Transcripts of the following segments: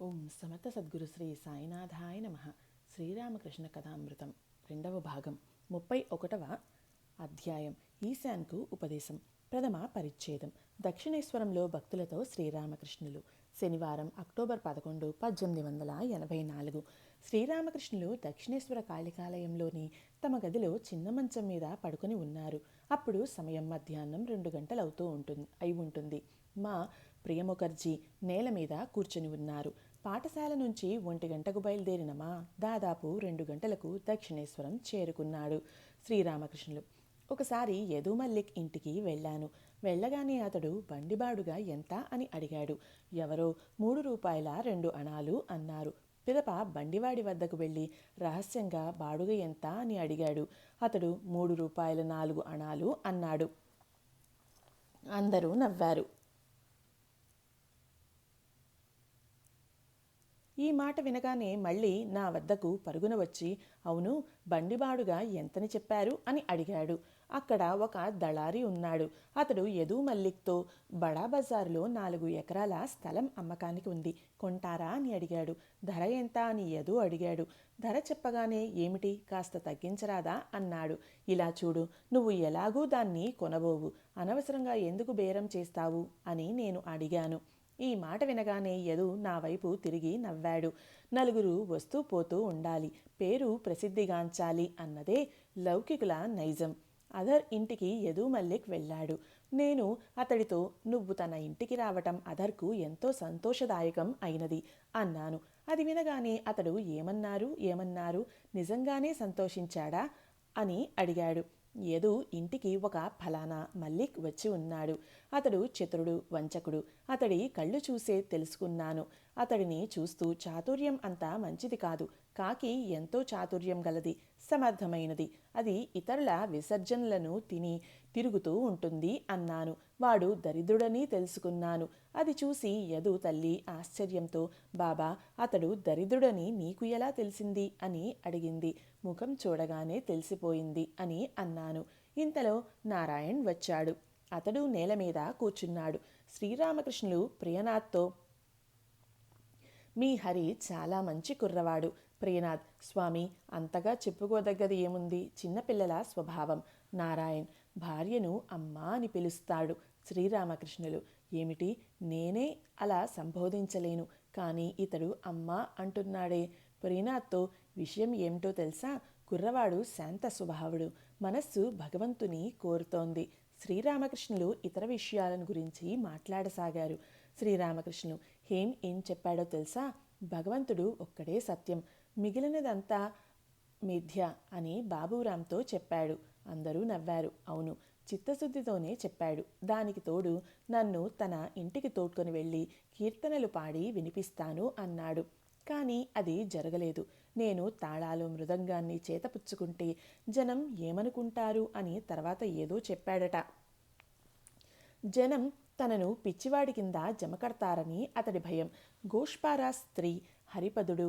ఓం సమర్థ సద్గురు శ్రీ సాయినాథాయ నమ. శ్రీరామకృష్ణ కథామృతం 2వ భాగం 31వ అధ్యాయం. ఈశాన్కు ఉపదేశం. ప్రథమ పరిచ్ఛేదం. దక్షిణేశ్వరంలో భక్తులతో శ్రీరామకృష్ణులు. శనివారం అక్టోబర్ 11, 1884. శ్రీరామకృష్ణులు దక్షిణేశ్వర కాళికాలయంలోని తమ గదిలో చిన్న మంచం మీద పడుకొని ఉన్నారు. అప్పుడు సమయం మధ్యాహ్నం 2 గంటలవుతూ ఉంటుంది. మా ప్రియముఖర్జీ నేల మీద కూర్చొని ఉన్నారు. పాఠశాల నుంచి 1 గంటకు బయలుదేరిన మా దాదాపు 2 గంటలకు దక్షిణేశ్వరం చేరుకున్నాడు. శ్రీరామకృష్ణులు. ఒకసారి యదు మల్లిక్ ఇంటికి వెళ్ళాను. వెళ్ళగానే అతడు బండిబాడుగా ఎంత అని అడిగాడు. ఎవరో 3 రూపాయల 2 అణాలు అన్నారు. పిదప బండివాడి వద్దకు వెళ్ళి రహస్యంగా బాడుగ ఎంత అని అడిగాడు. అతడు 3 రూపాయల 4 అణాలు అన్నాడు. అందరూ నవ్వారు. ఈ మాట వినగానే మళ్ళీ నా వద్దకు పరుగున వచ్చి, అవును, బండిబాడుగా ఎంతని చెప్పారు అని అడిగాడు. అక్కడ ఒక దళారి ఉన్నాడు. అతడు యదు మల్లిక్తో బడా బజారులో 4 ఎకరాల స్థలం అమ్మకానికి ఉంది, కొంటారా అని అడిగాడు. ధర ఎంత అని యదు అడిగాడు. ధర చెప్పగానే, ఏమిటి, కాస్త తగ్గించరాదా అన్నాడు. ఇలా చూడు, నువ్వు ఎలాగూ దాన్ని కొనబోవు, అనవసరంగా ఎందుకు బేరం చేస్తావు అని నేను అడిగాను. ఈ మాట వినగానే యదు నా వైపు తిరిగి నవ్వాడు. నలుగురు వస్తూ పోతూ ఉండాలి, పేరు ప్రసిద్ధిగాంచాలి అన్నదే లౌకికుల నైజం. అదర్ ఇంటికి యదు మల్లిక్ వెళ్ళాడు. నేను అతడితో, నువ్వు తన ఇంటికి రావటం అదర్కు ఎంతో సంతోషదాయకం అయినది అన్నాను. అది వినగానే అతడు ఏమన్నారు, నిజంగానే సంతోషించాడా అని అడిగాడు. యదు ఇంటికి ఒక ఫలానా మల్లిక్ వచ్చి ఉన్నాడు. అతడు చతురుడు, వంచకుడు. అతడి కళ్ళు చూసే తెలుసుకున్నాను. అతడిని చూస్తూ, చాతుర్యం అంతా మంచిది కాదు, కాకి ఎంతో చాతుర్యం గలది, సమర్థమైనది. అది ఇతరుల విసర్జనలను తిని తిరుగుతూ ఉంటుంది అన్నాను. వాడు దరిద్రుడని తెలుసుకున్నాను. అది చూసి యదు తల్లి ఆశ్చర్యంతో, బాబా, అతడు దరిద్రుడని నీకు ఎలా తెలిసింది అని అడిగింది. ముఖం చూడగానే తెలిసిపోయింది అని అన్నాను. ఇంతలో నారాయణ్ వచ్చాడు. అతడు నేల మీద కూర్చున్నాడు. శ్రీరామకృష్ణులు ప్రియనాథ్తో, మీ హరి చాలా మంచి కుర్రవాడు. ప్రియనాథ్, స్వామి, అంతగా చెప్పుకోదగ్గది ఏముంది, చిన్నపిల్లల స్వభావం. నారాయణ్ భార్యను అమ్మా అని పిలుస్తాడు. శ్రీరామకృష్ణులు, ఏమిటి, నేనే అలా సంబోధించలేను, కానీ ఇతడు అమ్మా అంటున్నాడే. ప్రియనాథ్తో, విషయం ఏమిటో తెలుసా, కుర్రవాడు శాంత స్వభావుడు, మనస్సు భగవంతుని కోరుతోంది. శ్రీరామకృష్ణులు ఇతర విషయాలను గురించి మాట్లాడసాగారు. శ్రీరామకృష్ణులు ఏం చెప్పాడో తెలుసా, భగవంతుడు ఒక్కడే సత్యం, మిగిలినదంతా మిథ్య అని బాబూరాంతో చెప్పాడు. అందరూ నవ్వారు. అవును, చిత్తశుద్ధితోనే చెప్పాడు. దానికి తోడు నన్ను తన ఇంటికి తోడ్కొని వెళ్ళి కీర్తనలు పాడి వినిపిస్తాను అన్నాడు. కానీ అది జరగలేదు. నేను తాళాలు మృదంగాన్ని చేతపుచ్చుకుంటే జనం ఏమనుకుంటారు అని తర్వాత ఏదో చెప్పాడట. జనం తనను పిచ్చివాడి కింద జమకడతారని అతడి భయం. గోష్పారా స్త్రీ, హరిపదుడు,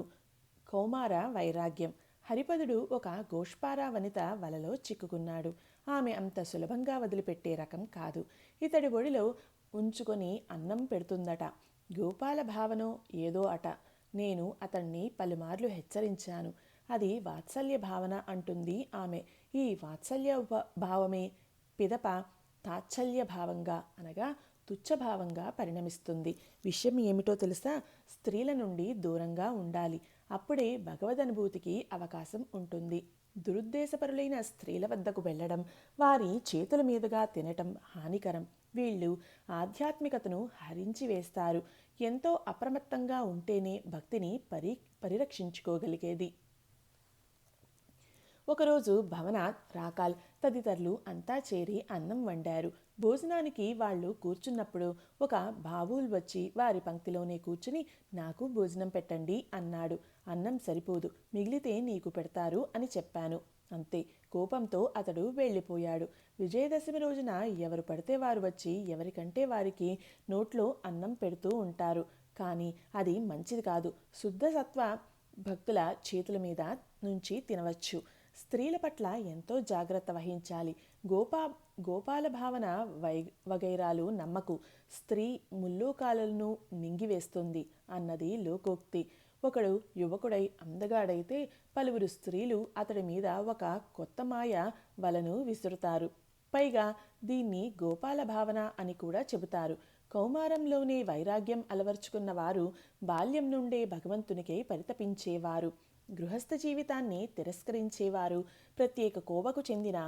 కౌమార వైరాగ్యం. హరిపదుడు ఒక గోష్పారా వనిత వలలో చిక్కుకున్నాడు. ఆమె అంత సులభంగా వదిలిపెట్టే రకం కాదు. ఇతడి ఒడిలో ఉంచుకొని అన్నం పెడుతుందట. గోపాల భావనో ఏదో అట. నేను అతన్ని పలుమార్లు హెచ్చరించాను. అది వాత్సల్య భావన అంటుంది ఆమె. ఈ వాత్సల్య భావమే పిదప తాత్సల్య భావంగా, అనగా తుచ్చభావంగా పరిణమిస్తుంది. విషయం ఏమిటో తెలుసా, స్త్రీల నుండి దూరంగా ఉండాలి. అప్పుడే భగవదనుభూతికి అవకాశం ఉంటుంది. దురుద్దేశపరులైన స్త్రీల వద్దకు వెళ్ళడం, వారి చేతుల మీదుగా తినటం హానికరం. వీళ్ళు ఆధ్యాత్మికతను హరించి వేస్తారు. ఎంతో అప్రమత్తంగా ఉంటేనే భక్తిని పరిరక్షించుకోగలిగేది. ఒకరోజు భవనాథ్, రాకాల్ తదితరులు అంతా చేరి అన్నం వండారు. భోజనానికి వాళ్ళు కూర్చున్నప్పుడు ఒక బాబుల్ వచ్చి వారి పంక్తిలోనే కూర్చుని, నాకు భోజనం పెట్టండి అన్నాడు. అన్నం సరిపోదు, మిగిలితే నీకు పెడతారు అని చెప్పాను. అంతే, కోపంతో అతడు వెళ్ళిపోయాడు. విజయదశమి రోజున ఎవరు పడితే వారు వచ్చి ఎవరికంటే వారికి నోట్లో అన్నం పెడుతూ ఉంటారు. కానీ అది మంచిది కాదు. శుద్ధ సత్వ భక్తుల చేతుల మీద నుంచి తినవచ్చు. స్త్రీల పట్ల ఎంతో జాగ్రత్త వహించాలి. గోపాల భావన వగైరాలు నమ్మకు. స్త్రీ ముల్లోకాలను మింగివేస్తుంది అన్నది లోకోక్తి. ఒకడు యువకుడై అందగాడైతే పలువురు స్త్రీలు అతడి మీద ఒక కొత్త మాయ వలను విసురుతారు. పైగా దీన్ని గోపాల భావన అని కూడా చెబుతారు. కౌమారంలోనే వైరాగ్యం అలవర్చుకున్న వారు బాల్యం నుండే భగవంతునికై పరితపించేవారు. గృహస్థ జీవితాన్ని తిరస్కరించేవారు, ప్రత్యేక కోవకు చెందిన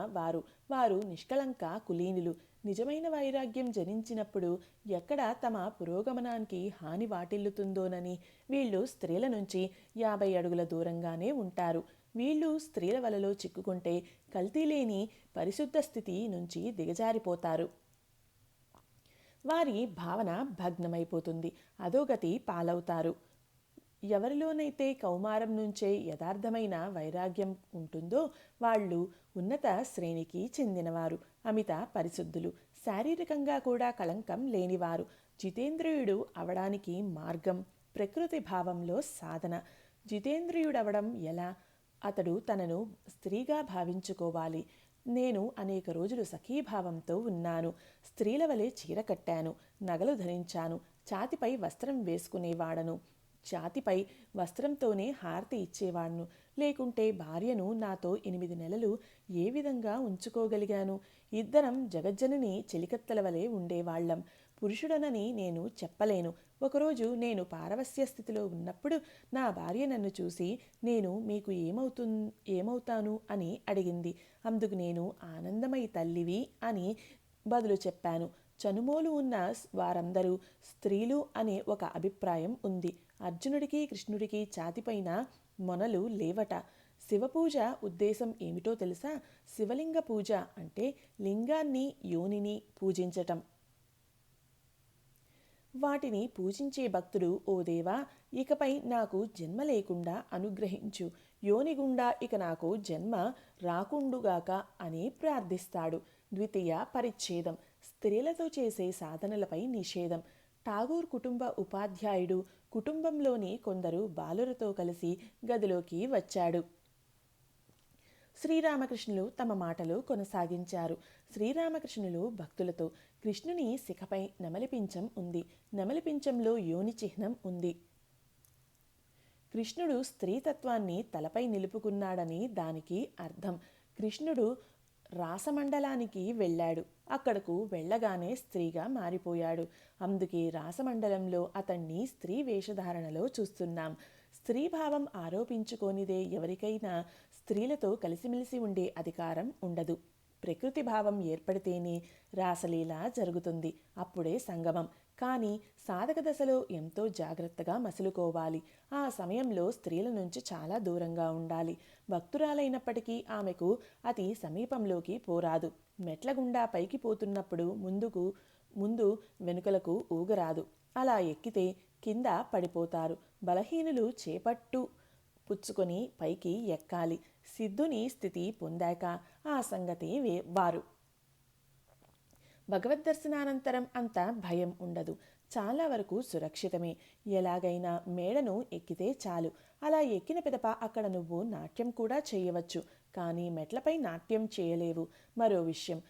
వారు నిష్కళంక కులీనులు. నిజమైన వైరాగ్యం జనించినప్పుడు ఎక్కడ తమ పురోగమనానికి హాని వాటిల్లుతుందోనని వీళ్ళు స్త్రీల నుంచి 50 అడుగుల దూరంగానే ఉంటారు. వీళ్ళు స్త్రీల వలలో చిక్కుకుంటే కల్తీలేని పరిశుద్ధ స్థితి నుంచి దిగజారిపోతారు. వారి భావన భగ్నమైపోతుంది, అధోగతి పాలవుతారు. ఎవరిలోనైతే కౌమారం నుంచే యథార్థమైన వైరాగ్యం ఉంటుందో వాళ్ళు ఉన్నత శ్రేణికి చెందినవారు, అమిత పరిశుద్ధులు, శారీరకంగా కూడా కళంకం లేనివారు. జితేంద్రియుడు అవడానికి మార్గం ప్రకృతి భావంలో సాధన. జితేంద్రియుడవడం ఎలా? అతడు తనను స్త్రీగా భావించుకోవాలి. నేను అనేక రోజులు సఖీభావంతో ఉన్నాను. స్త్రీల వలె చీర కట్టాను, నగలు ధరించాను, ఛాతిపై వస్త్రం వేసుకునేవాడను, ఛాతిపై వస్త్రంతోనే హారతి ఇచ్చేవాడును. లేకుంటే భార్యను నాతో 8 నెలలు ఏ విధంగా ఉంచుకోగలిగాను? ఇద్దరం జగజ్జనని చెలికత్తెల వలె ఉండేవాళ్లం. పురుషుడనని నేను చెప్పలేను. ఒకరోజు నేను పారవస్య స్థితిలో ఉన్నప్పుడు నా భార్య నన్ను చూసి నేను మీకు ఏమవుతాను అని అడిగింది. అందుకు నేను ఆనందమయి తల్లివి అని బదులు చెప్పాను. చనుమోలు ఉన్న వారందరూ స్త్రీలు అనే ఒక అభిప్రాయం ఉంది. అర్జునుడికి కృష్ణుడికి ఛాతిపైన మొనలు లేవట. శివపూజ ఉద్దేశం ఏమిటో తెలుసా? శివలింగ పూజ అంటే లింగాన్ని, యోనిని పూజించటం. వాటిని పూజించే భక్తుడు, ఓ దేవా, ఇకపై నాకు జన్మ లేకుండా అనుగ్రహించు, యోనిగుండా ఇక నాకు జన్మ రాకుండుగాక అని ప్రార్థిస్తాడు. ద్వితీయ పరిచ్ఛేదం. స్త్రీలతో చేసే సాధనలపై నిషేధం. ఠాగూర్ కుటుంబ ఉపాధ్యాయుడు కుటుంబంలోని కొందరు బాలురతో కలిసి గదిలోకి వచ్చాడు. శ్రీరామకృష్ణులు తమ మాటలు కొనసాగించారు. శ్రీరామకృష్ణులు భక్తులతో, కృష్ణుని శిఖపై నెమలిపించం ఉంది. నెమలిపించంలో యోని చిహ్నం ఉంది. కృష్ణుడు స్త్రీతత్వాన్ని తలపై నిలుపుకున్నాడని దానికి అర్థం. కృష్ణుడు రాసమండలానికి వెళ్ళాడు. అక్కడకు వెళ్ళగానే స్త్రీగా మారిపోయాడు. అందుకే రాసమండలంలో అతన్ని స్త్రీ వేషధారణలో చూస్తున్నాం. స్త్రీభావం ఆరోపించుకోనిదే ఎవరికైనా స్త్రీలతో కలిసిమెలిసి ఉండే అధికారం ఉండదు. ప్రకృతి భావం ఏర్పడితేనే రాసలీల జరుగుతుంది. అప్పుడే సంగమం. కానీ సాధక దశలో ఎంతో జాగ్రత్తగా మసులుకోవాలి. ఆ సమయంలో స్త్రీల నుంచి చాలా దూరంగా ఉండాలి. భక్తురాలైనప్పటికీ ఆమెకు అతి సమీపంలోకి పోరాదు. మెట్ల గుండా పైకి పోతున్నప్పుడు ముందు వెనుకలకు ఊగరాదు. అలా ఎక్కితే కింద పడిపోతారు. బలహీనులు చేపట్టు పుచ్చుకొని పైకి ఎక్కాలి. సిద్ధుని స్థితి పొందాక ఆ సంగతి వారు. భగవద్దర్శనానంతరం అంత భయం ఉండదు. చాలా వరకు సురక్షితమే. ఎలాగైనా మేడను ఎక్కితే చాలు. అలా ఎక్కిన పిదప అక్కడ నువ్వు నాట్యం కూడా చేయవచ్చు. కానీ మెట్లపై నాట్యం చేయలేవు. మరో విషయం,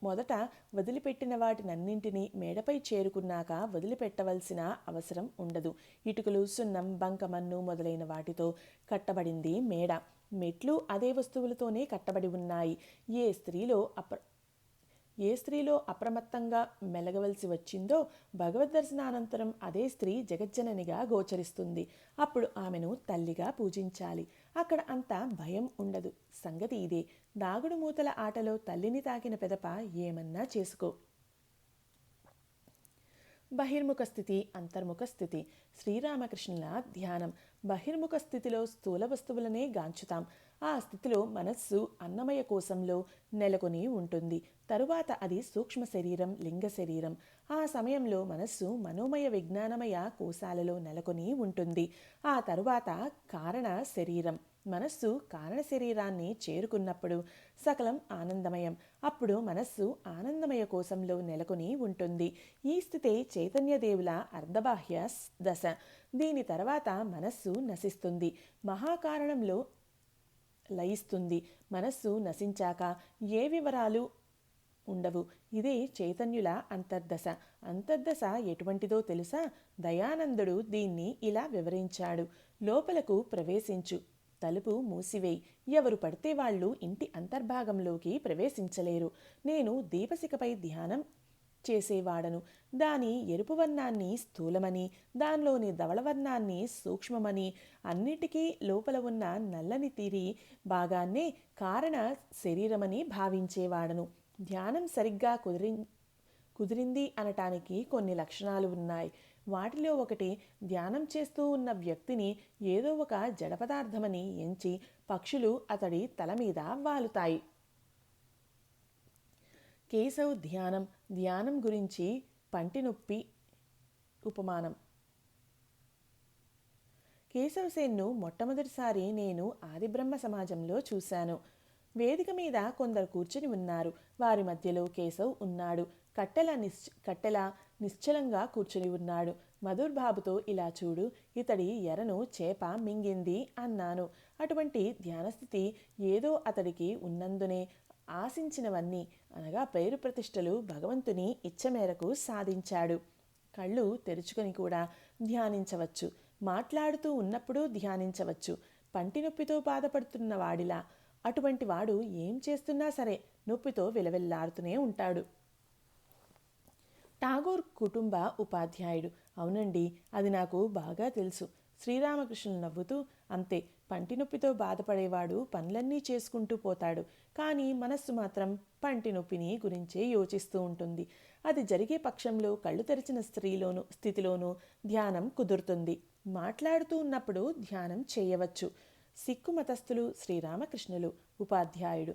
మొదట వదిలిపెట్టిన వాటినన్నింటినీ మేడపై చేరుకున్నాక వదిలిపెట్టవలసిన అవసరం ఉండదు. ఇటుకలు, సున్నం, బంకమన్ను మొదలైన వాటితో కట్టబడింది మేడ. మెట్లు అదే వస్తువులతోనే కట్టబడి ఉన్నాయి. ఏ స్త్రీలో అప్రమత్తంగా మెలగవలసి వచ్చిందో భగవద్దర్శనానంతరం అదే స్త్రీ జగజ్జననిగా గోచరిస్తుంది. అప్పుడు ఆమెను తల్లిగా పూజించాలి. అక్కడ అంత భయం ఉండదు. సంగతి ఇదే. దాగుడు మూతల ఆటలో తల్లిని తాకిన పెదప ఏమన్నా చేసుకో. బహిర్ముఖ స్థితి, అంతర్ముఖ స్థితి. శ్రీరామకృష్ణుల ధ్యానం. బహిర్ముఖ స్థితిలో స్థూల వస్తువులనే గాంచుతాం. ఆ స్థితిలో మనస్సు అన్నమయ కోశంలో నెలకొని ఉంటుంది. తరువాత అది సూక్ష్మ శరీరం, లింగ శరీరం. ఆ సమయంలో మనస్సు మనోమయ విజ్ఞానమయ కోశాలలో నెలకొని ఉంటుంది. ఆ తరువాత కారణ శరీరం. మనస్సు కారణ శరీరాన్ని చేరుకున్నప్పుడు సకలం ఆనందమయం. అప్పుడు మనస్సు ఆనందమయ కోశంలో నెలకొని ఉంటుంది. ఈ స్థితే చైతన్యదేవుల అర్ధబాహ్య దశ. దీని తర్వాత మనస్సు నశిస్తుంది. మహాకారణంలో లయిస్తుంది. మనస్సు నశించాక ఏ వివరాలు ఉండవు. ఇదే చైతన్యుల అంతర్దశ. అంతర్దశ ఎటువంటిదో తెలుసా? దయానందుడు దీన్ని ఇలా వివరించాడు. లోపలకు ప్రవేశించు, తలుపు మూసివేయి. ఎవరు పడితే వాళ్ళు ఇంటి అంతర్భాగంలోకి ప్రవేశించలేరు. నేను దీపశిఖపై ధ్యానం చేసేవాడను. దాని ఎరుపు వర్ణాన్ని స్థూలమని, దానిలోని ధవళవర్ణాన్ని సూక్ష్మమని, అన్నిటికీ లోపల ఉన్న నల్లని తీరి భాగాన్నే కారణ శరీరమని భావించేవాడను. ధ్యానం సరిగ్గా కుదిరింది అనటానికి కొన్ని లక్షణాలు ఉన్నాయి. వాటిలో ఒకటి, ధ్యానం చేస్తూ ఉన్న వ్యక్తిని ఏదో ఒక జడ పదార్థమని ఎంచి పక్షులు అతడి తల మీద వాలుతాయి. కేశవ్ ధ్యానం గురించి పంటి నొప్పి ఉపమానం. కేశవ్ సేన్ను మొట్టమొదటిసారి నేను ఆదిబ్రహ్మ సమాజంలో చూశాను. వేదిక మీద కొందరు కూర్చుని ఉన్నారు. వారి మధ్యలో కేశవ్ ఉన్నాడు. కట్టెలా నిశ్చలంగా కూర్చుని ఉన్నాడు. మధుర్ బాబుతో, ఇలా చూడు, ఇతడి ఎరను చేప మింగింది అన్నాను. అటువంటి ధ్యానస్థితి ఏదో అతడికి ఉన్నందునే ఆశించినవన్నీ, అనగా పేరు ప్రతిష్టలు భగవంతుని ఇచ్చ మేరకు సాధించాడు. కళ్ళు తెరుచుకొని కూడా ధ్యానించవచ్చు. మాట్లాడుతూ ఉన్నప్పుడు ధ్యానించవచ్చు. పంటి నొప్పితో బాధపడుతున్న వాడిలా. అటువంటి వాడు ఏం చేస్తున్నా సరే నొప్పితో విలవిల్లాడుతూనే ఉంటాడు. ఠాగూర్ కుటుంబ ఉపాధ్యాయుడు. అవునండి, అది నాకు బాగా తెలుసు. శ్రీరామకృష్ణులు నవ్వుతూ, అంతే, పంటి నొప్పితో బాధపడేవాడు పనులన్నీ చేసుకుంటూ పోతాడు. కానీ మనస్సు మాత్రం పంటి నొప్పిని గురించే యోచిస్తూ ఉంటుంది. అది జరిగే పక్షంలో కళ్ళు తెరిచిన స్థితిలోనూ ధ్యానం కుదురుతుంది. మాట్లాడుతూ ఉన్నప్పుడు ధ్యానం చేయవచ్చు. సిక్కు మతస్థులు శ్రీరామకృష్ణులు ఉపాధ్యాయుడు.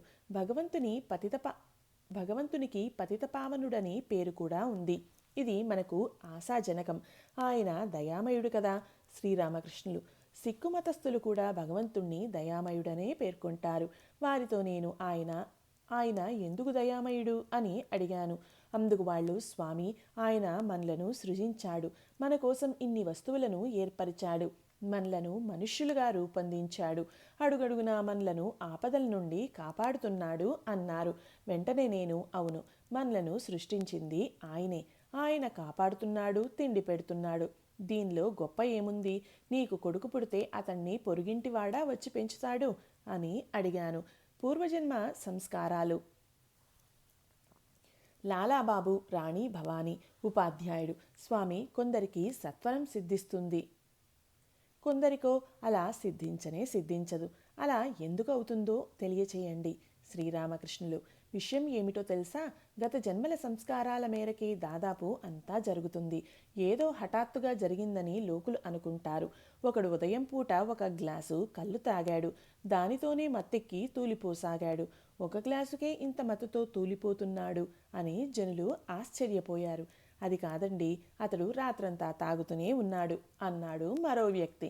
భగవంతునికి పతితపావనుడని పేరు కూడా ఉంది. ఇది మనకు ఆశాజనకం. ఆయన దయామయుడు కదా. శ్రీరామకృష్ణులు. సిక్కు మతస్థులు కూడా భగవంతుణ్ణి దయామయుడనే పేర్కొంటారు. వారితో నేను ఆయన ఎందుకు దయామయుడు అని అడిగాను. అందుకు వాళ్ళు, స్వామి, ఆయన మనలను సృజించాడు, మన కోసం ఇన్ని వస్తువులను ఏర్పరిచాడు, మనలను మనుష్యులుగా రూపొందించాడు, అడుగడుగునా మనలను ఆపదల నుండి కాపాడుతున్నాడు అన్నారు. వెంటనే నేను, అవును, మనలను సృష్టించింది ఆయనే, ఆయన కాపాడుతున్నాడు, తిండి పెడుతున్నాడు. దీనిలో గొప్ప ఏముంది? నీకు కొడుకు పుడితే అతన్ని పొరుగింటివాడా వచ్చి పెంచుతాడు అని అడిగాను. పూర్వజన్మ సంస్కారాలు. లాలాబాబు, రాణి భవానీ. ఉపాధ్యాయుడు. స్వామి, కొందరికి సత్వరం సిద్ధిస్తుంది, కొందరికో అలా సిద్ధించదు. అలా ఎందుకు అవుతుందో తెలియచేయండి. శ్రీరామకృష్ణులు. విషయం ఏమిటో తెలుసా? గత జన్మల సంస్కారాల మేరకే దాదాపు అంతా జరుగుతుంది. ఏదో హఠాత్తుగా జరిగిందని లోకులు అనుకుంటారు. ఒకడు ఉదయం పూట ఒక గ్లాసు కళ్ళు తాగాడు. దానితోనే మత్తెక్కి తూలిపోసాగాడు. ఒక గ్లాసుకే ఇంత మత్తుతో తూలిపోతున్నాడు అని జనులు ఆశ్చర్యపోయారు. అది కాదండి, అతడు రాత్రంతా తాగుతూనే ఉన్నాడు అన్నాడు మరో వ్యక్తి.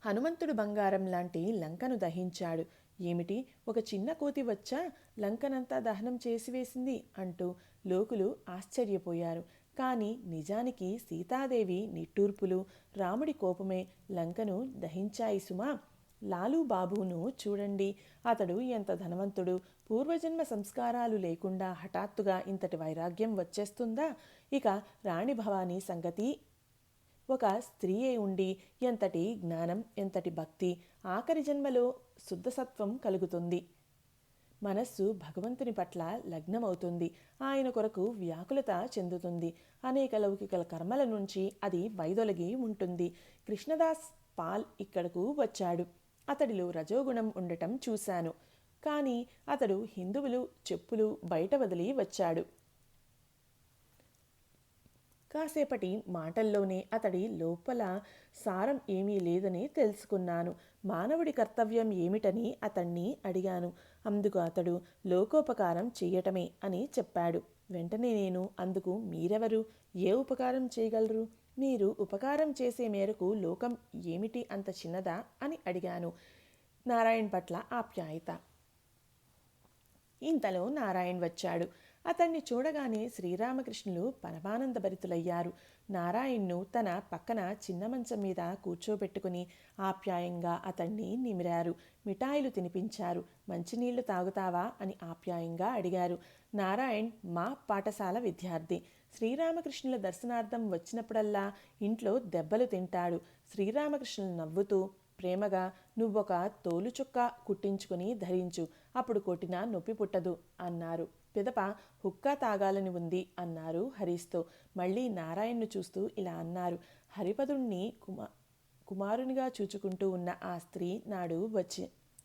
హనుమంతుడు బంగారం లాంటి లంకను దహించాడు. ఏమిటి, ఒక చిన్న కోతి వచ్చా లంకనంతా దహనం చేసివేసింది అంటూ లోకులు ఆశ్చర్యపోయారు. కానీ నిజానికి సీతాదేవి నిట్టూర్పులు, రాముడి కోపమే లంకను దహించాయి సుమా. లాలు బాబును చూడండి, అతడు ఎంత ధనవంతుడు. పూర్వజన్మ సంస్కారాలు లేకుండా హఠాత్తుగా ఇంతటి వైరాగ్యం వచ్చేస్తుందా? ఇక రాణి భవానీ సంగతి. ఒక స్త్రీ అయి ఉండి ఎంతటి జ్ఞానం, ఎంతటి భక్తి. ఆఖరి జన్మలో శుద్ధసత్వం కలుగుతుంది. మనస్సు భగవంతుని పట్ల లగ్నమవుతుంది. ఆయన కొరకు వ్యాకులత చెందుతుంది. అనేక లౌకిక కర్మల నుంచి అది వైదొలగి ఉంటుంది. కృష్ణదాస్ పాల్ ఇక్కడకు వచ్చాడు. అతడిలో రజోగుణం ఉండటం చూశాను. కానీ అతడు హిందువులు చెప్పులు బయట వదిలి వచ్చాడు. కాసేపటి మాటల్లోనే అతడి లోపల సారం ఏమీ లేదని తెలుసుకున్నాను. మానవుడి కర్తవ్యం ఏమిటని అతన్ని అడిగాను. అందుకు అతడు లోకోపకారం చెయ్యటమే అని చెప్పాడు. వెంటనే నేను, అందుకు మీరెవరు? ఏ ఉపకారం చేయగలరు? మీరు ఉపకారం చేసే మేరకు లోకం ఏమిటి అంత చిన్నదా అని అడిగాను. నారాయణ్ పట్ల ఆప్యాయత. ఇంతలో నారాయణ్ వచ్చాడు. అతన్ని చూడగానే శ్రీరామకృష్ణులు పరమానందభరితులయ్యారు. నారాయణ్ను తన పక్కన చిన్న మంచం మీద కూర్చోబెట్టుకుని ఆప్యాయంగా అతన్ని నిమిరారు. మిఠాయిలు తినిపించారు. మంచినీళ్లు తాగుతావా అని ఆప్యాయంగా అడిగారు. నారాయణ్ మా పాఠశాల విద్యార్థి. శ్రీరామకృష్ణుల దర్శనార్థం వచ్చినప్పుడల్లా ఇంట్లో దెబ్బలు తింటాడు. శ్రీరామకృష్ణులు నవ్వుతూ ప్రేమగా నువ్వొక తోలు చుక్క కుట్టించుకుని ధరించు, అప్పుడు కొట్టినా నొప్పి పుట్టదు అన్నారు. పిదప హుక్కా తాగాలని ఉంది అన్నారు హరీష్తో. మళ్ళీ నారాయణ్ను చూస్తూ ఇలా అన్నారు. హరిపదుణ్ణి కుమారునిగా చూచుకుంటూ ఉన్న ఆ స్త్రీ నాడు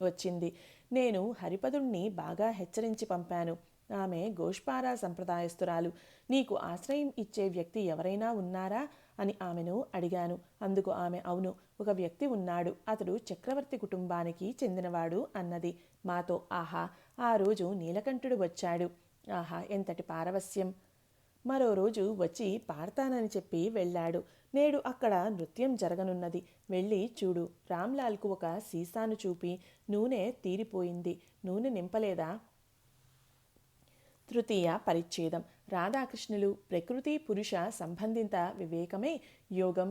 వచ్చింది. నేను హరిపదుణ్ణి బాగా హెచ్చరించి పంపాను. ఆమె గోష్పారా సంప్రదాయస్తురాలు. నీకు ఆశ్రయం ఇచ్చే వ్యక్తి ఎవరైనా ఉన్నారా అని ఆమెను అడిగాను. అందుకు ఆమె అవును, ఒక వ్యక్తి ఉన్నాడు, అతడు చక్రవర్తి కుటుంబానికి చెందినవాడు అన్నది. మాతో ఆహా, ఆ రోజు నీలకంఠుడు వచ్చాడు. ఆహా, ఎంతటి పారవస్యం! మరో రోజు వచ్చి పాడతానని చెప్పి వెళ్ళాడు. నేడు అక్కడ నృత్యం జరగనున్నది, వెళ్ళి చూడు. రామ్లాల్కు ఒక సీసాను చూపి నూనె తీరిపోయింది, నూనె నింపలేదా? తృతీయ పరిచ్ఛేదం. రాధాకృష్ణులు ప్రకృతి పురుష సంబంధిత వివేకమే యోగం,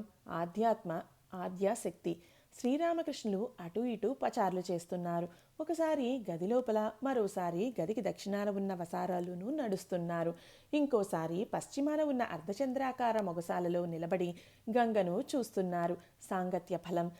ఆద్యాశక్తి. శ్రీరామకృష్ణులు అటు ఇటు పచార్లు చేస్తున్నారు. ఒకసారి గది లోపల, మరోసారి గదికి దక్షిణాన ఉన్న వసారాలను నడుస్తున్నారు. ఇంకోసారి పశ్చిమాన ఉన్న అర్ధచంద్రాకార మొగసాలలో నిలబడి గంగను చూస్తున్నారు. సాంగత్య ఫలం.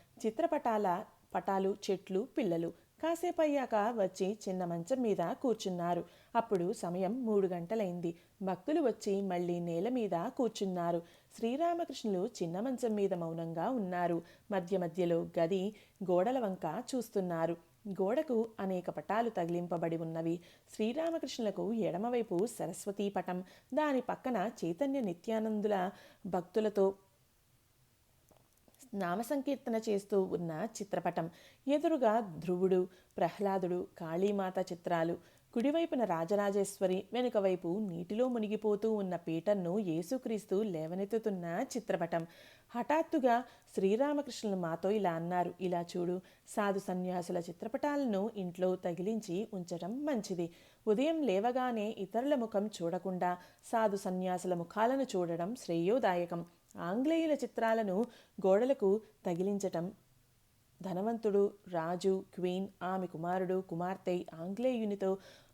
పటాలు, చెట్లు, పిల్లలు. కాసేపయ్యాక వచ్చి చిన్న మంచం మీద కూర్చున్నారు. అప్పుడు సమయం 3 గంటలైంది. భక్తులు వచ్చి మళ్ళీ నేల మీద కూర్చున్నారు. శ్రీరామకృష్ణులు చిన్న మంచం మీద మౌనంగా ఉన్నారు. మధ్య మధ్యలో గది గోడల వంక చూస్తున్నారు. గోడకు అనేక పటాలు తగిలింపబడి ఉన్నవి. శ్రీరామకృష్ణులకు ఎడమవైపు సరస్వతీ పటం, దాని పక్కన చైతన్య నిత్యానందుల భక్తులతో నామసంకీర్తన చేస్తూ ఉన్న చిత్రపటం. ఎదురుగా ధ్రువుడు, ప్రహ్లాదుడు, కాళీమాత చిత్రాలు. కుడివైపున రాజరాజేశ్వరి, వెనుకవైపు నీటిలో మునిగిపోతూ ఉన్న పీటర్ను యేసుక్రీస్తు లేవనెత్తుతున్న చిత్రపటం. హఠాత్తుగా శ్రీరామకృష్ణులు మాతో ఇలా అన్నారు. ఇలా చూడు, సాధు సన్యాసుల చిత్రపటాలను ఇంట్లో తగిలించి ఉంచటం మంచిది. ఉదయం లేవగానే ఇతరుల ముఖం చూడకుండా సాధు సన్యాసుల ముఖాలను చూడడం శ్రేయోదాయకం. ఆంగ్లేయుల చిత్రాలను గోడలకు తగిలించటం ధనవంతుడు, రాజు, క్వీన్, ఆమె కుమారుడు, కుమార్తె, ఆంగ్లేయునితో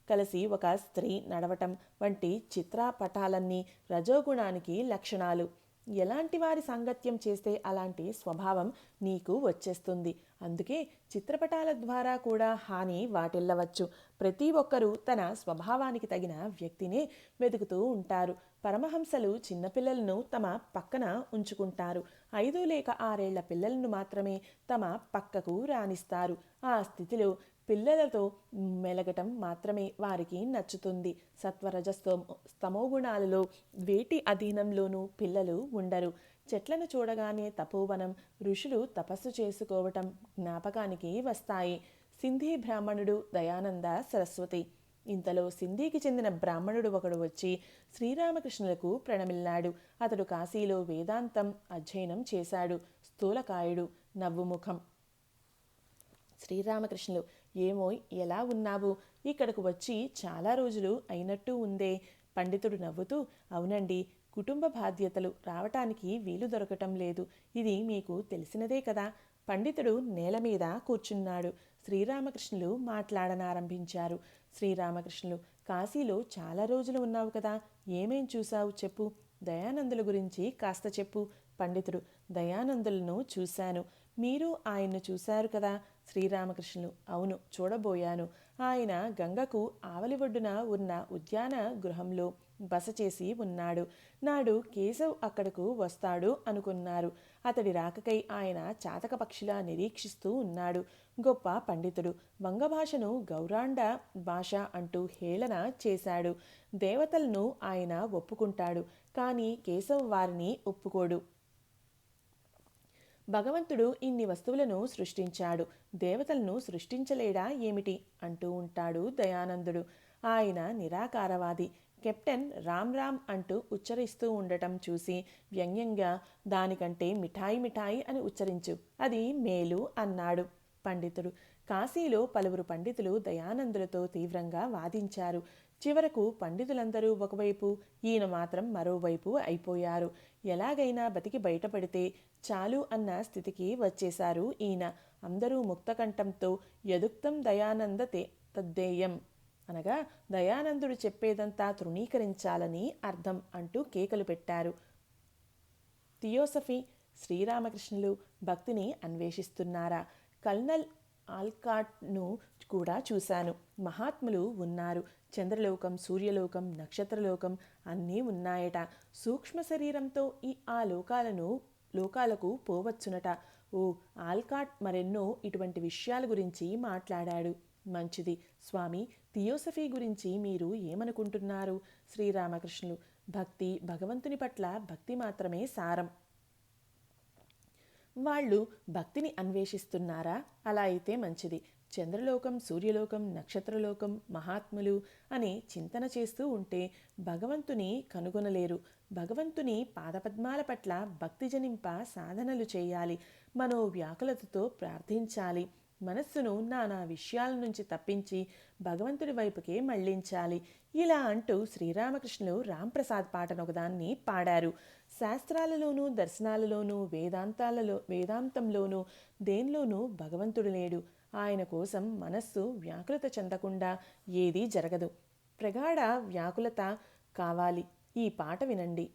కలిసి ఒక స్త్రీ నడవటం వంటి చిత్రపటాలన్నీ రజోగుణానికి లక్షణాలు. ఎలాంటి వారి సాంగత్యం చేస్తే అలాంటి స్వభావం నీకు వచ్చేస్తుంది. అందుకే చిత్రపటాల ద్వారా కూడా హాని వాటిల్లవచ్చు. ప్రతి ఒక్కరూ తన స్వభావానికి తగిన వ్యక్తినే వెతుకుతూ ఉంటారు. పరమహంసలు చిన్నపిల్లలను తమ పక్కన ఉంచుకుంటారు. 5 లేక 6 ఏళ్ల పిల్లలను మాత్రమే తమ పక్కకు రానిస్తారు. ఆ స్థితిలో పిల్లలతో మెలగటం మాత్రమే వారికి నచ్చుతుంది. స్తమోగుణాలలో వేటి అధీనంలోనూ పిల్లలు ఉండరు. చెట్లను చూడగానే తపోవనం, ఋషులు తపస్సు చేసుకోవటం జ్ఞాపకానికి వస్తాయి. సింధీ బ్రాహ్మణుడు దయానంద సరస్వతి. ఇంతలో సింధీకి చెందిన బ్రాహ్మణుడు ఒకడు వచ్చి శ్రీరామకృష్ణులకు ప్రణమిల్లాడు. అతడు కాశీలో వేదాంతం అధ్యయనం చేశాడు. స్థూలకాయుడు, నవ్వుముఖం. శ్రీరామకృష్ణులు, ఏమోయ్, ఎలా ఉన్నావు? ఇక్కడకు వచ్చి చాలా రోజులు అయినట్టు ఉందే. పండితుడు నవ్వుతూ, అవునండి, కుటుంబ బాధ్యతలు, రావటానికి వీలు దొరకటం లేదు. ఇది మీకు తెలిసినదే కదా. పండితుడు నేల మీద కూర్చున్నాడు. శ్రీరామకృష్ణులు మాట్లాడనారంభించారు. శ్రీరామకృష్ణులు, కాశీలో చాలా రోజులు ఉన్నావు కదా, ఏమేం చూశావు చెప్పు. దయానందుల గురించి కాస్త చెప్పు. పండితుడు, దయానందులను చూశాను. మీరు ఆయన్ను చూశారు కదా. శ్రీరామకృష్ణులు, అవును, చూడబోయాను. ఆయన గంగకు ఆవలి ఒడ్డున ఉన్న ఉద్యాన గృహంలో బస చేసి ఉన్నాడు. నాడు కేశవ్ అక్కడకు వస్తాడు అనుకున్నారు. అతడి రాకకై ఆయన చాతక పక్షిలా నిరీక్షిస్తూ ఉన్నాడు. గొప్ప పండితుడు. వంగభాషను గౌరాండ భాష అంటూ హేళన చేశాడు. దేవతలను ఆయన ఒప్పుకుంటాడు, కానీ కేశవ్ వారిని ఒప్పుకోడు. భగవంతుడు ఇన్ని వస్తువులను సృష్టించాడు, దేవతలను సృష్టించలేడా ఏమిటి అంటూ ఉంటాడు దయానందుడు. ఆయన నిరాకారవాది. కెప్టెన్ రామ్ రామ్ అంటూ ఉచ్చరిస్తూ ఉండటం చూసి వ్యంగ్యంగా, దానికంటే మిఠాయి మిఠాయి అని ఉచ్చరించు, అది మేలు అన్నాడు. పండితుడు. కాశీలో పలువురు పండితులు దయానందులతో తీవ్రంగా వాదించారు. చివరకు పండితులందరూ ఒకవైపు, ఈయన మాత్రం మరోవైపు అయిపోయారు. ఎలాగైనా బతికి బయటపడితే చాలు అన్న స్థితికి వచ్చేశారు ఈయన. అందరూ ముక్తకంఠంతో యదుక్తం దయానంద తద్దేయం అనగా దయానందుడు చెప్పేదంతా తృణీకరించాలని అర్థం అంటూ కేకలు పెట్టారు. థియోసఫీ, శ్రీరామకృష్ణులు భక్తిని అన్వేషిస్తున్నారా? కల్నల్ ఆల్కాట్ను కూడా చూశాను. మహాత్ములు ఉన్నారు. చంద్రలోకం, సూర్యలోకం, నక్షత్రలోకం అన్నీ ఉన్నాయట. సూక్ష్మ శరీరంతో ఆ లోకాలకు పోవచ్చునట. ఓ ఆల్కాట్ మరెన్నో ఇటువంటి విషయాల గురించి మాట్లాడాడు. మంచిది స్వామి, థియోసఫీ గురించి మీరు ఏమనుకుంటున్నారు? శ్రీరామకృష్ణులు: భక్తి, భగవంతుని పట్ల భక్తి మాత్రమే సారం. వాళ్ళు భక్తిని అన్వేషిస్తున్నారా? అలా అయితే మంచిది. చంద్రలోకం, సూర్యలోకం, నక్షత్రలోకం, మహాత్ములు అని చింతన చేస్తూ ఉంటే భగవంతుని కనుగొనలేరు. భగవంతుని పాదపద్మాల పట్ల భక్తి జనింప సాధనలు చేయాలి. మనోవ్యాకులతతో ప్రార్థించాలి. మనస్సును నానా విషయాల నుంచి తప్పించి భగవంతుడి వైపుకే మళ్లించాలి. ఇలా అంటూ శ్రీరామకృష్ణులు రాంప్రసాద్ పాటనొకదాన్ని పాడారు. శాస్త్రాలలోనూ, దర్శనాలలోనూ, వేదాంతంలోనూ దేనిలోనూ భగవంతుడు లేడు. ఆయన కోసం మనస్సు వ్యాకులత చెందకుండా ఏదీ జరగదు. ప్రగాఢ వ్యాకులత కావాలి. ఈ పాట వినండి.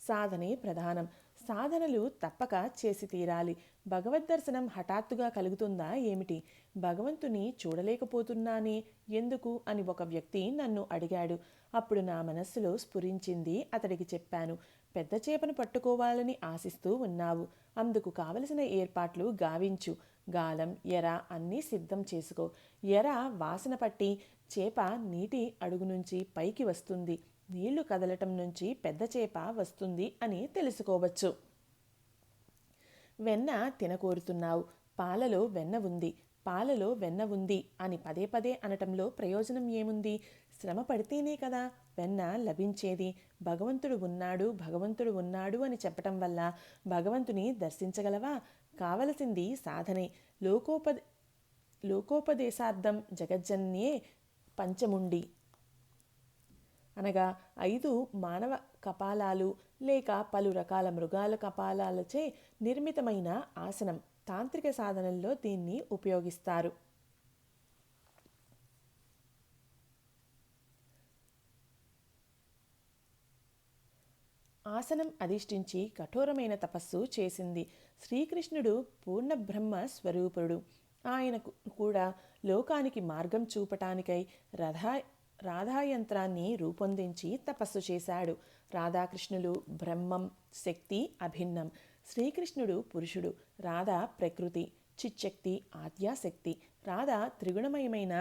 సాధనే ప్రధానం. సాధనలు తప్పక చేసి తీరాలి. భగవద్దర్శనం హఠాత్తుగా కలుగుతుందా ఏమిటి? భగవంతుని చూడలేకపోతున్నానే ఎందుకు అని ఒక వ్యక్తి నన్ను అడిగాడు. అప్పుడు నా మనస్సులో స్ఫురించింది. అతడికి చెప్పాను, పెద్ద చేపను పట్టుకోవాలని ఆశిస్తూ ఉన్నావు. అందుకు కావలసిన ఏర్పాట్లు గావించు. గాలం, ఎర అన్నీ సిద్ధం చేసుకో. ఎర వాసన పట్టి చేప నీటి అడుగు నుంచి పైకి వస్తుంది. నీళ్లు కదలటం నుంచి పెద్ద చేప వస్తుంది అని తెలుసుకోవచ్చు. వెన్న తినకోరుతున్నావు. పాలలో వెన్న ఉంది, పాలలో వెన్న ఉంది అని పదే పదే అనటంలో ప్రయోజనం ఏముంది? శ్రమ పడితేనే కదా వెన్న లభించేది. భగవంతుడు ఉన్నాడు, భగవంతుడు ఉన్నాడు అని చెప్పటం వల్ల భగవంతుని దర్శించగలవా? కావలసింది సాధనే. లోకోపదేశార్థం జగజ్జన్యే పంచముండి అనగా 5 మానవ కపాలాలు లేక పలు రకాల మృగాల కపాలాలచే నిర్మితమైన ఆసనం. తాంత్రిక సాధనల్లో దీన్ని ఉపయోగిస్తారు. ఆసనం అధిష్ఠించి కఠోరమైన తపస్సు చేసింది. శ్రీకృష్ణుడు పూర్ణ బ్రహ్మ స్వరూపుడు. ఆయనకు కూడా లోకానికి మార్గం చూపటానికై రాధాయంత్రాన్ని రూపొందించి తపస్సు చేశాడు. రాధాకృష్ణులు బ్రహ్మం, శక్తి అభిన్నం. శ్రీకృష్ణుడు పురుషుడు, రాధ ప్రకృతి, చిచ్చక్తి, ఆద్యాశక్తి. రాధ త్రిగుణమయమైన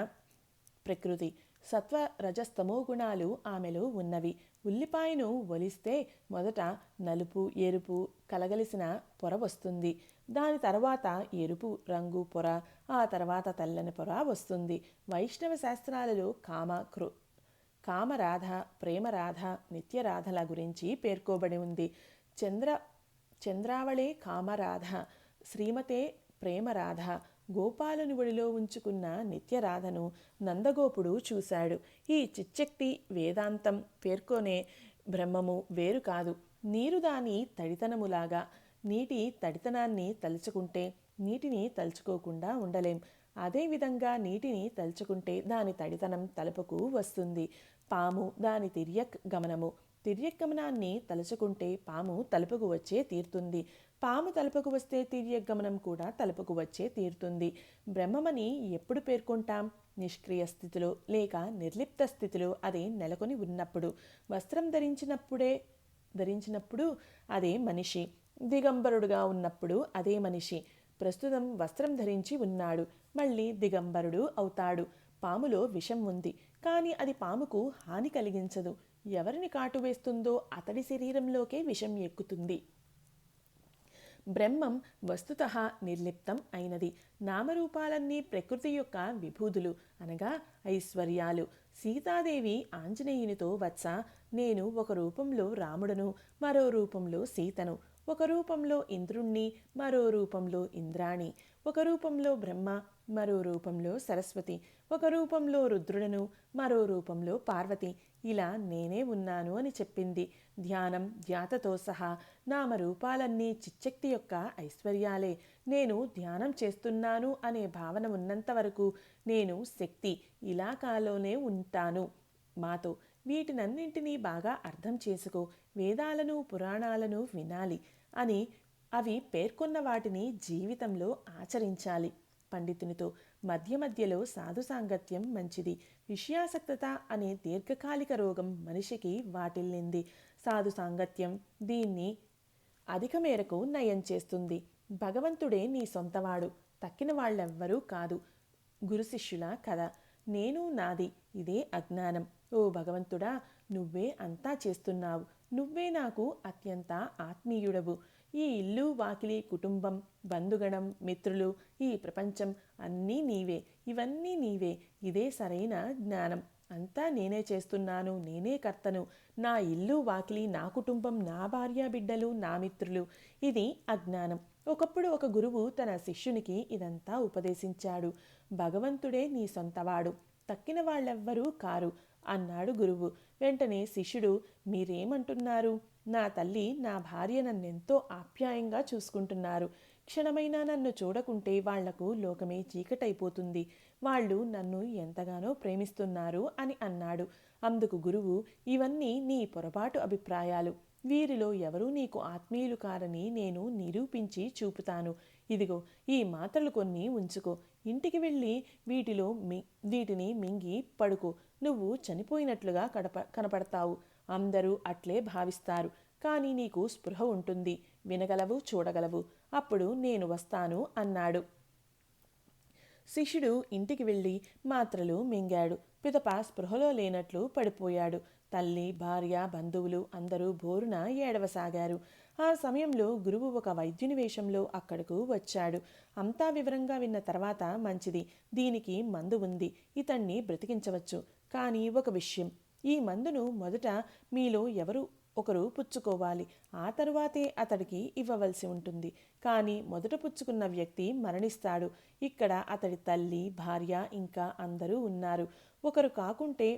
ప్రకృతి. సత్వ రజస్తమో గుణాలు ఆమెలో ఉన్నవి. ఉల్లిపాయను ఒలిస్తే మొదట నలుపు, ఎరుపు కలగలిసిన పొర వస్తుంది. దాని తర్వాత ఎరుపు రంగు పొర, ఆ తర్వాత తెల్లని పొర వస్తుంది. వైష్ణవ శాస్త్రాలలో కామరాధ, ప్రేమరాధ, నిత్యరాధల గురించి పేర్కోబడి ఉంది. చంద్రావళే కామరాధ, శ్రీమతే ప్రేమరాధ. గోపాలుని ఒడిలో ఉంచుకున్న నిత్యరాధను నందగోపుడు చూశాడు. ఈ చిచ్చక్తి వేదాంతం పేర్కొనే బ్రహ్మము వేరు కాదు. నీరు దాని తడితనములాగా. నీటి తడితనాన్ని తలుచుకుంటే నీటిని తలుచుకోకుండా ఉండలేం. అదేవిధంగా నీటిని తలుచుకుంటే దాని తడితనం తలుపుకు వస్తుంది. పాము దాని తిర్యక్ గమనాన్ని తలుచుకుంటే పాము తలుపుకు వచ్చే తీరుతుంది. పాము తలుపుకు వస్తే తిర్యగమనం కూడా తలుపుకు వచ్చే తీరుతుంది. బ్రహ్మమని ఎప్పుడు పేర్కొంటాం? నిష్క్రియ స్థితిలో లేక నిర్లిప్త స్థితిలో అది నెలకొని ఉన్నప్పుడు. వస్త్రం ధరించినప్పుడు అదే మనిషి. దిగంబరుడుగా ఉన్నప్పుడు అదే మనిషి. ప్రస్తుతం వస్త్రం ధరించి ఉన్నాడు, మళ్ళీ దిగంబరుడు అవుతాడు. పాములో విషం ఉంది, కానీ అది పాముకు హాని కలిగించదు. ఎవరిని కాటు వేస్తుందో అతడి శరీరంలోకే విషం ఎక్కుతుంది. బ్రహ్మం వస్తుతః నిర్లిప్తం అయినది. నామరూపాలన్నీ ప్రకృతి యొక్క విభూదులు అనగా ఐశ్వర్యాలు. సీతాదేవి ఆంజనేయునితో వత్స, నేను ఒక రూపంలో రాముడను, మరో రూపంలో సీతను, ఒక రూపంలో ఇంద్రుణ్ణి, మరో రూపంలో ఇంద్రాణి, ఒక రూపంలో బ్రహ్మ, మరో రూపంలో సరస్వతి, ఒక రూపంలో రుద్రుడను, మరో రూపంలో పార్వతి, ఇలా నేనే ఉన్నాను అని చెప్పింది. ధ్యానం ధ్యాతతో సహా నామరూపాలన్నీ చిచ్చక్తి యొక్క ఐశ్వర్యాలే. నేను ధ్యానం చేస్తున్నాను అనే భావన ఉన్నంత వరకు నేను శక్తి ఇలాకాలోనే ఉంటాను మాతో. వీటినన్నింటినీ బాగా అర్థం చేసుకో, వేదాలను పురాణాలను వినాలి అని అవి పేర్కొన్న వాటిని జీవితంలో ఆచరించాలి. పండితునితో మధ్య మధ్యలో సాధు సాంగత్యం మంచిది. విషయాసక్తత అనే దీర్ఘకాలిక రోగం మనిషికి వాటిల్లింది. సాధు సాంగత్యం దీన్ని అధిక మేరకు నయం చేస్తుంది. భగవంతుడే నీ సొంతవాడు, తక్కిన వాళ్ళెవ్వరూ కాదు. గురు శిష్యుల కథ. నేను నాది, ఇదే అజ్ఞానం. ఓ భగవంతుడా, నువ్వే అంతా చేస్తున్నావు. నువ్వే నాకు అత్యంత ఆత్మీయుడవు. ఈ ఇల్లు వాకిలి కుటుంబం బంధుగణం మిత్రులు ఈ ప్రపంచం అన్నీ నీవే. ఇవన్నీ నీవే. ఇదే సరైన జ్ఞానం. అంతా నేనే చేస్తున్నాను, నేనే కర్తను. నా ఇల్లు వాకిలి నా కుటుంబం నా భార్య బిడ్డలు నా మిత్రులు. ఇది అజ్ఞానం. ఒకప్పుడు ఒక గురువు తన శిష్యునికి ఇదంతా ఉపదేశించాడు. భగవంతుడే నీ సొంతవాడు, తక్కిన వాళ్ళెవ్వరూ కారు అన్నాడు గురువు. వెంటనే శిష్యుడు, మీరేమంటున్నారు? నా తల్లి నా భార్య నన్నెంతో ఆప్యాయంగా చూసుకుంటున్నారు. క్షణమైనా నన్ను చూడకుంటే వాళ్లకు లోకమే చీకటైపోతుంది. వాళ్ళు నన్ను ఎంతగానో ప్రేమిస్తున్నారు అని అన్నాడు. అందుకు గురువు, ఇవన్నీ నీ పొరపాటు అభిప్రాయాలు. వీరిలో ఎవరూ నీకు ఆత్మీయులు కారని నేను నిరూపించి చూపుతాను. ఇదిగో ఈ మాత్రలు కొన్ని ఉంచుకో. ఇంటికి వెళ్ళి వీటిని మింగి పడుకో. నువ్వు చనిపోయినట్లుగా కనపడతావు. అందరూ అట్లే భావిస్తారు. కానీ నీకు స్పృహ ఉంటుంది, వినగలవు, చూడగలవు. అప్పుడు నేను వస్తాను అన్నాడు. శిష్యుడు ఇంటికి వెళ్ళి మాత్రలు మింగాడు. పిదప స్పృహలో లేనట్లు పడిపోయాడు. తల్లి భార్య బంధువులు అందరూ బోరున ఏడవసాగారు. ఆ సమయంలో గురువు ఒక వైద్యుని వేషంలో అక్కడకు వచ్చాడు. అంతా వివరంగా విన్న తర్వాత, మంచిది, దీనికి మందు ఉంది, ఇతన్ని బ్రతికించవచ్చు. కానీ ఒక విషయం, ఈ మందును మొదట మీలో ఎవరు ఒకరు పుచ్చుకోవాలి. ఆ తరువాతే అతడికి ఇవ్వవలసి ఉంటుంది. కానీ మొదట పుచ్చుకున్న వ్యక్తి మరణిస్తాడు. ఇక్కడ అతడి తల్లి భార్య ఇంకా అందరూ ఉన్నారు. ఒకరు కాకుంటే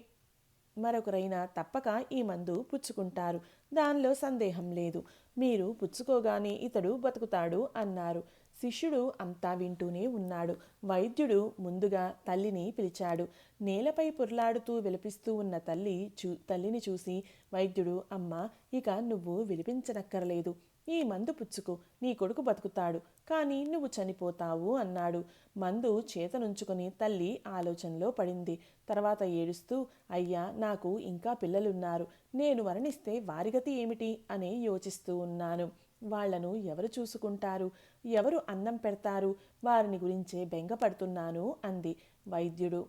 మరొకరైనా తప్పక ఈ మందు పుచ్చుకుంటారు. దానిలో సందేహం లేదు. మీరు పుచ్చుకోగానే ఇతడు బతుకుతాడు అన్నారు. శిష్యుడు అంతా వింటూనే ఉన్నాడు. వైద్యుడు ముందుగా తల్లిని పిలిచాడు. నేలపై పొర్లాడుతూ విలపిస్తూ ఉన్న తల్లిని చూసి వైద్యుడు, అమ్మా, ఇక నువ్వు విలిపించనక్కర్లేదు. ఈ మందు పుచ్చుకో, నీ కొడుకు బతుకుతాడు, కానీ నువ్వు చనిపోతావు అన్నాడు. మందు చేతనుంచుకొని తల్లి ఆలోచనలో పడింది. తర్వాత ఏడుస్తూ, అయ్యా, నాకు ఇంకా పిల్లలున్నారు. నేను మరణిస్తే వారిగతి ఏమిటి అని యోచిస్తూ ఉన్నాను. వాళ్లను ఎవరు చూసుకుంటారు? ఎవరు అన్నం పెడతారు? వారిని గురించే బెంగపడుతున్నాను అంది. వైద్యుడు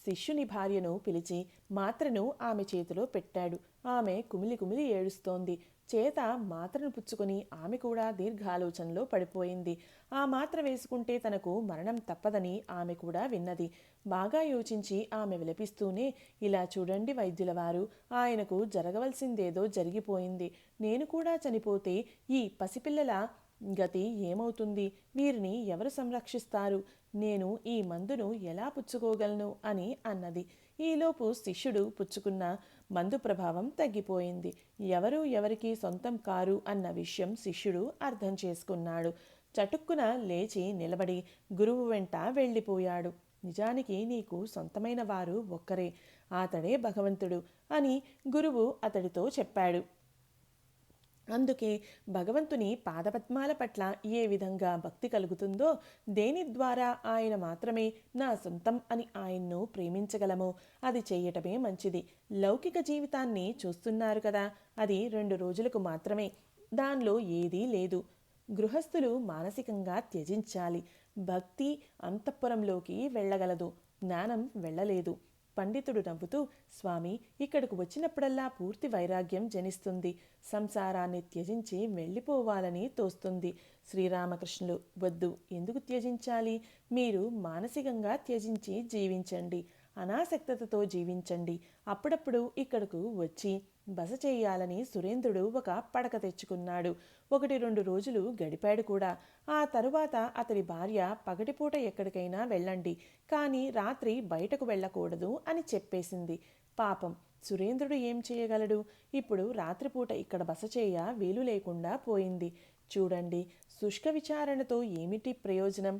శిష్యుని భార్యను పిలిచి మాత్రను ఆమె చేతిలో పెట్టాడు. ఆమె కుమిలి కుమిలి ఏడుస్తోంది. చేత మాత్రను పుచ్చుకొని ఆమె కూడా దీర్ఘాలోచనలో పడిపోయింది. ఆ మాత్ర వేసుకుంటే తనకు మరణం తప్పదని ఆమె కూడా విన్నది. బాగా యోచించి ఆమె విలపిస్తూనే, ఇలా చూడండి వైద్యుల వారు, ఆయనకు జరగవలసిందేదో జరిగిపోయింది. నేను కూడా చనిపోతే ఈ పసిపిల్లల గతి ఏమవుతుంది? వీరిని ఎవరు సంరక్షిస్తారు? నేను ఈ మందును ఎలా పుచ్చుకోగలను అని అన్నది. ఈలోపు శిష్యుడు పుచ్చుకున్న మందు ప్రభావం తగ్గిపోయింది. ఎవరు ఎవరికి సొంతం కారు అన్న విషయం శిష్యుడు అర్థం చేసుకున్నాడు. చటుక్కున లేచి నిలబడి గురువు వెంట వెళ్ళిపోయాడు. నిజానికి నీకు సొంతమైన వారు ఒక్కరే, అతడే భగవంతుడు అని గురువు అతడితో చెప్పాడు. అందుకే భగవంతుని పాదపద్మాల పట్ల ఏ విధంగా భక్తి కలుగుతుందో, దేని ద్వారా ఆయన మాత్రమే నా సొంతం అని ఆయన్ను ప్రేమించగలమో అది చేయటమే మంచిది. లౌకిక జీవితాన్ని చూస్తున్నారు కదా, అది 2 రోజులకు మాత్రమే. దానిలో ఏదీ లేదు. గృహస్థులు మానసికంగా త్యజించాలి. భక్తి అంతఃపురంలోకి వెళ్ళగలదు, జ్ఞానం వెళ్ళలేదు. పండితుడు నవ్వుతూ, స్వామి, ఇక్కడకు వచ్చినప్పుడల్లా పూర్తి వైరాగ్యం జనిస్తుంది. సంసారాన్ని త్యజించి వెళ్ళిపోవాలని తోస్తుంది. శ్రీరామకృష్ణులు, వద్దు, ఎందుకు త్యజించాలి? మీరు మానసికంగా త్యజించి జీవించండి, అనాసక్తతతో జీవించండి. అప్పుడప్పుడు ఇక్కడకు వచ్చి బస చేయాలని సురేంద్రుడు ఒక పడక తెచ్చుకున్నాడు. 1-2 రోజులు గడిపాడు కూడా. ఆ తరువాత అతడి భార్య పగటిపూట ఎక్కడికైనా వెళ్ళండి, కానీ రాత్రి బయటకు వెళ్ళకూడదు అని చెప్పేసింది. పాపం సురేంద్రుడు ఏం చేయగలడు? ఇప్పుడు రాత్రిపూట ఇక్కడ బస చేయ వీలు లేకుండా పోయింది. చూడండి, శుష్క విచారణతో ఏమిటి ప్రయోజనం?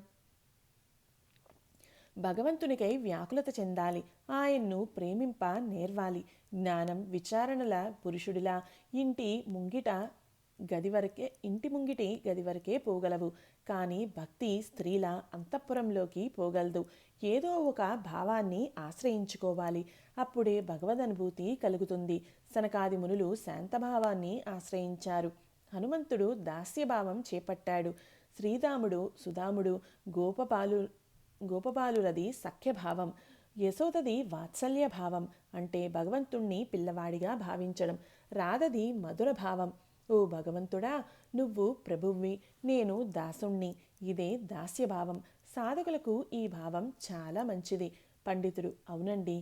భగవంతునికై వ్యాకులత చెందాలి, ఆయన్ను ప్రేమింప నేర్వాలి. జ్ఞానం విచారణల పురుషుడిలా ఇంటి ముంగిటి గది వరకే పోగలవు, కానీ భక్తి స్త్రీల అంతఃపురంలోకి పోగలదు. ఏదో ఒక భావాన్ని ఆశ్రయించుకోవాలి, అప్పుడే భగవదనుభూతి కలుగుతుంది. సనకాది మునులు శాంతభావాన్ని ఆశ్రయించారు. హనుమంతుడు దాస్యభావం చేపట్టాడు. శ్రీరాముడు సుధాముడు గోపబాలురది సఖ్యభావం, యశోదది వాత్సల్యభావం, అంటే భగవంతుణ్ణి పిల్లవాడిగా భావించడం. రాధది మధుర భావం. ఓ భగవంతుడా, నువ్వు ప్రభువ్వి, నేను దాసుణ్ణి, ఇదే దాస్యభావం. సాధకులకు ఈ భావం చాలా మంచిది. పండితుడు: అవునండి.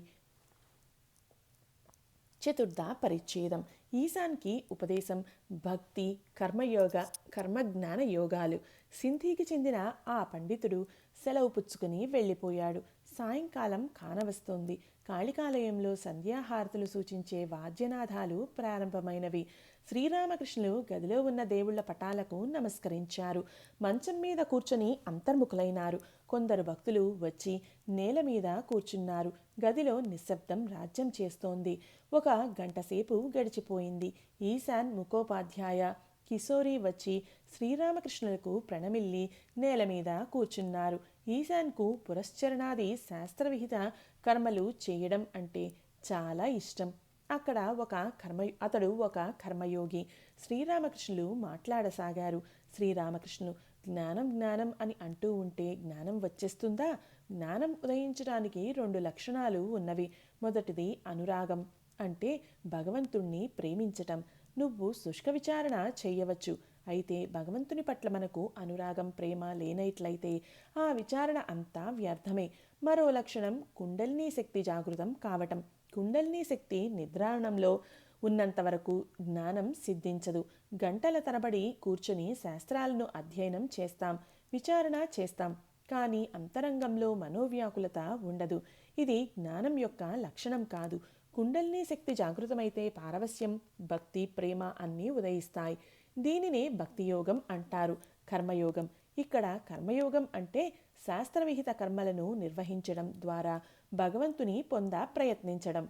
చతుర్థ పరిచ్ఛేదం. ఈశాన్కి ఉపదేశం, భక్తి, కర్మజ్ఞాన యోగాలు. సింధికి చెందిన ఆ పండితుడు సెలవు పుచ్చుకుని వెళ్ళిపోయాడు. సాయంకాలం కానవస్తోంది. కాళికాలయంలో సంధ్యాహారతులు సూచించే వాద్యనాదాలు ప్రారంభమైనవి. శ్రీరామకృష్ణులు గదిలో ఉన్న దేవుళ్ల పటాలకు నమస్కరించారు. మంచం మీద కూర్చొని అంతర్ముఖులైనారు. కొందరు భక్తులు వచ్చి నేల మీద కూర్చున్నారు. గదిలో నిశ్శబ్దం రాజ్యం చేస్తోంది. 1 గంటసేపు గడిచిపోయింది. ఈశాన్, ముఖోపాధ్యాయ, కిశోరి వచ్చి శ్రీరామకృష్ణులకు ప్రణమిల్లి నేల మీద కూర్చున్నారు. ఈశాన్కు పురశ్చరణాది శాస్త్రవిహిత కర్మలు చేయడం అంటే చాలా ఇష్టం. అతడు ఒక కర్మయోగి. శ్రీరామకృష్ణులు మాట్లాడసాగారు. శ్రీరామకృష్ణులు: జ్ఞానం జ్ఞానం అని అంటూ ఉంటే జ్ఞానం వచ్చేస్తుందా? జ్ఞానం ఉదయించడానికి 2 లక్షణాలు ఉన్నవి. మొదటిది అనురాగం, అంటే భగవంతుణ్ణి ప్రేమించటం. నువ్వు శుష్క విచారణ చేయవచ్చు, అయితే భగవంతుని పట్ల మనకు అనురాగం, ప్రేమ లేనట్లయితే ఆ విచారణ అంతా వ్యర్థమే. మరో లక్షణం కుండలినీ శక్తి జాగృతం కావటం. కుండలినీ శక్తి నిద్రాణంలో ఉన్నంత వరకు జ్ఞానం సిద్ధించదు. గంటల తరబడి కూర్చొని శాస్త్రాలను అధ్యయనం చేస్తాం, విచారణ చేస్తాం, కానీ అంతరంగంలో మనోవ్యాకులత ఉండదు. ఇది జ్ఞానం యొక్క లక్షణం కాదు. కుండలినీ శక్తి జాగృతమైతే పారవస్యం, భక్తి, ప్రేమ అన్నీ ఉదయిస్తాయి. దీనినే భక్తియోగం అంటారు. కర్మయోగం. ఇక్కడ కర్మయోగం అంటే శాస్త్రవిహిత కర్మలను నిర్వహించడం ద్వారా భగవంతుని ప్రయత్నించడం.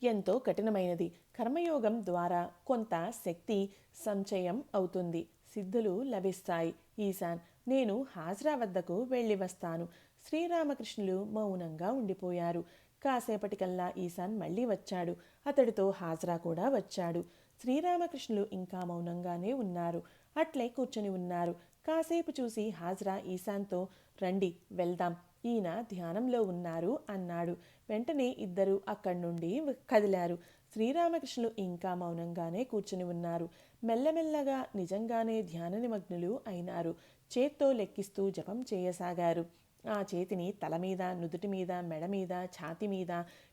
ఎంతో కఠినమైనది. కర్మయోగం ద్వారా కొంత శక్తి సంచయం అవుతుంది, సిద్ధులు లభిస్తాయి. ఈశాన్: నేను హాజ్రా వద్దకు వెళ్ళి వస్తాను. శ్రీరామకృష్ణులు మౌనంగా ఉండిపోయారు. కాసేపటికల్లా ఈశాన్ మళ్ళీ వచ్చాడు. అతడితో హాజ్రా కూడా వచ్చాడు. శ్రీరామకృష్ణులు ఇంకా మౌనంగానే ఉన్నారు. అట్లే కూర్చొని ఉన్నారు. కాసేపు చూసి హాజ్రా ఈశాన్తో: రండి వెళ్దాం, ఈయన ధ్యానంలో ఉన్నారు అన్నాడు. వెంటనే ఇద్దరు అక్కడి నుండి కదిలారు. శ్రీరామకృష్ణులు ఇంకా మౌనంగానే కూర్చుని ఉన్నారు. మెల్లమెల్లగా నిజంగానే ధ్యాన నిమగ్నులు అయినారు. చేత్తో లెక్కిస్తూ జపం చేయసాగారు. ఆ చేతిని తల మీద, నుదుటి మీద, మెడ మీద, ఛాతి మీద,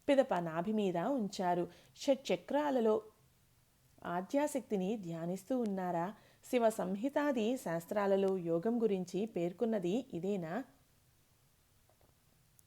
పిదప నాభి మీద ఉంచారు. షట్చక్రాలలో ఆద్యాశక్తిని ధ్యానిస్తూ ఉన్నారా? శివ సంహితాది శాస్త్రాలలో యోగం గురించి పేర్కొన్నది ఇదేనా?